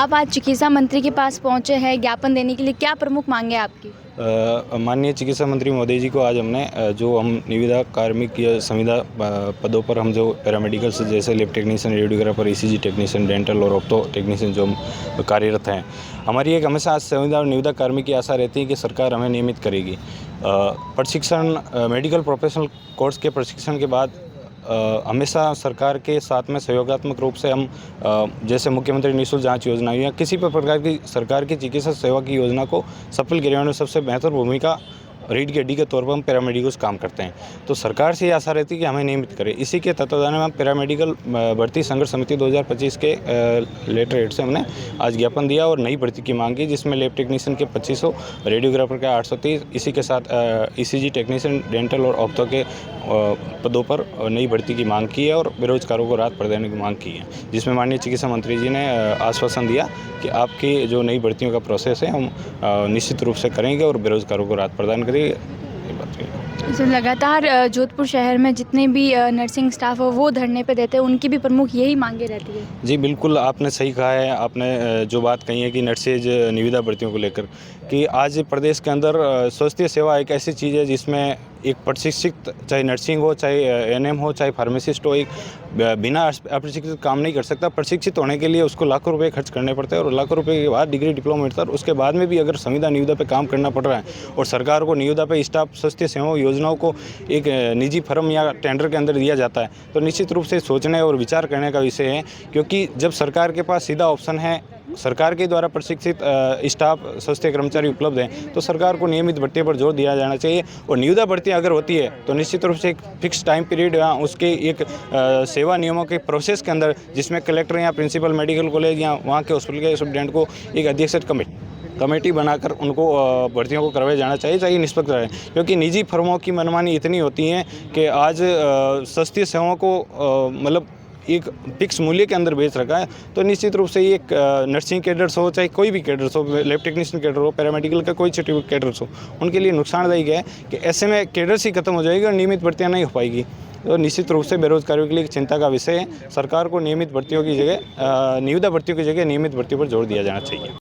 आप आज चिकित्सा मंत्री के पास पहुंचे हैं ज्ञापन देने के लिए, क्या प्रमुख मांगे आपकी? माननीय चिकित्सा मंत्री महोदय जी को आज हमने जो हम निविदा कार्मिक या संविदा पदों पर हम जो पैरामेडिकल्स जैसे lab technician, radiographer, ECG technician, dental और ऑप्टो टेक्नीशियन जो हम कार्यरत हैं, हमारी एक हमेशा संविदा और निविदा कार्मिक की आशा रहती है कि सरकार हमें नियमित करेगी। प्रशिक्षण, मेडिकल प्रोफेशनल कोर्स के प्रशिक्षण के बाद हमेशा सरकार के साथ में सहयोगात्मक रूप से हम जैसे मुख्यमंत्री निःशुल्क जांच योजना या किसी भी प्रकार की सरकार की चिकित्सा सेवा की योजना को सफल क्रियान्वयन में सबसे बेहतर भूमिका रीढ़ की हड्डी के तौर पर हम पैरामेडिकल्स काम करते हैं। तो सरकार से ये आशा रहती है कि हमें नियमित करें। इसी के तत्वाधान में हम पैरामेडिकल भर्ती संघर्ष समिति 2025 के लेटर हेड से हमने आज ज्ञापन दिया और नई भर्ती की मांग की, जिसमें लैब टेक्नीशियन के 2500, रेडियोग्राफर के 830, इसी के साथ ईसीजी टेक्नीशियन, डेंटल और ऑप्टो के पदों पर नई भर्ती की मांग की है और बेरोजगारों को राहत प्रदान की मांग की है, जिसमें माननीय चिकित्सा मंत्री जी ने आश्वासन दिया कि आपकी जो नई भर्तियों का प्रोसेस है हम निश्चित रूप से करेंगे और बेरोजगारों को राहत प्रदान करेंगे। ये बात है। तो लगातार जोधपुर शहर में जितने भी नर्सिंग स्टाफ हो वो धरने पे देते हैं, उनकी भी प्रमुख यही मांगे रहती है। जी बिल्कुल, आपने सही कहा है। आपने जो बात कही है कि नर्सेज निविदा भर्तियों को लेकर कि आज प्रदेश के अंदर स्वास्थ्य सेवा एक ऐसी चीज़ है जिसमें एक प्रशिक्षित, चाहे नर्सिंग हो, चाहे एएनएम हो, चाहे फार्मासिस्ट हो, एक बिना अप्रशिक्षित काम नहीं कर सकता। प्रशिक्षित होने के लिए उसको लाखों रुपए खर्च करने पड़ते हैं और लाखों रुपए के बाद डिग्री डिप्लोमा मिलता है और उसके बाद में भी अगर संविदा निविदा पे काम करना पड़ रहा है और सरकार को निविदा पे स्टाफ स्वास्थ्य सेवा योजनाओं को एक निजी फर्म या टेंडर के अंदर दिया जाता है, तो निश्चित रूप से सोचने और विचार करने का विषय है। क्योंकि जब सरकार के पास सीधा ऑप्शन है, सरकार के द्वारा प्रशिक्षित स्टाफ स्वास्थ्य कर्मचारी उपलब्ध हैं, तो सरकार को नियमित भर्ती पर जोर दिया जाना चाहिए। और निविदा भर्ती अगर होती है तो निश्चित रूप से एक फिक्स टाइम पीरियड या उसके एक सेवा नियमों के प्रोसेस के अंदर, जिसमें कलेक्टर या प्रिंसिपल मेडिकल कॉलेज या वहाँ के हॉस्पिटल के सुप्रिटेंडेंट को एक अध्यक्ष कमेटी बनाकर उनको भर्तियों को करवाया जाना चाहिए, चाहिए निष्पक्ष रहे। क्योंकि निजी फर्मों की मनमानी इतनी होती है कि आज स्वास्थ्य सेवाओं को मतलब एक फिक्स मूल्य के अंदर बेच रखा है। तो निश्चित रूप से एक नर्सिंग कैडर्स हो, चाहे कोई भी कैडर्स हो, लैब टेक्नीशियन कैडर हो, पैरामेडिकल का कोई सर्टिफिकेट कैडर्स हो, उनके लिए नुकसानदायक है कि ऐसे में कैडर्स ही खत्म हो जाएगी और नियमित भर्तियाँ नहीं हो पाएगी। तो निश्चित रूप से बेरोजगारों के लिए एक चिंता का विषय है। सरकार को नियमित भर्तियों की जगह निविदा भर्तियों की जगह नियमित भर्तियों पर जोर दिया जाना चाहिए।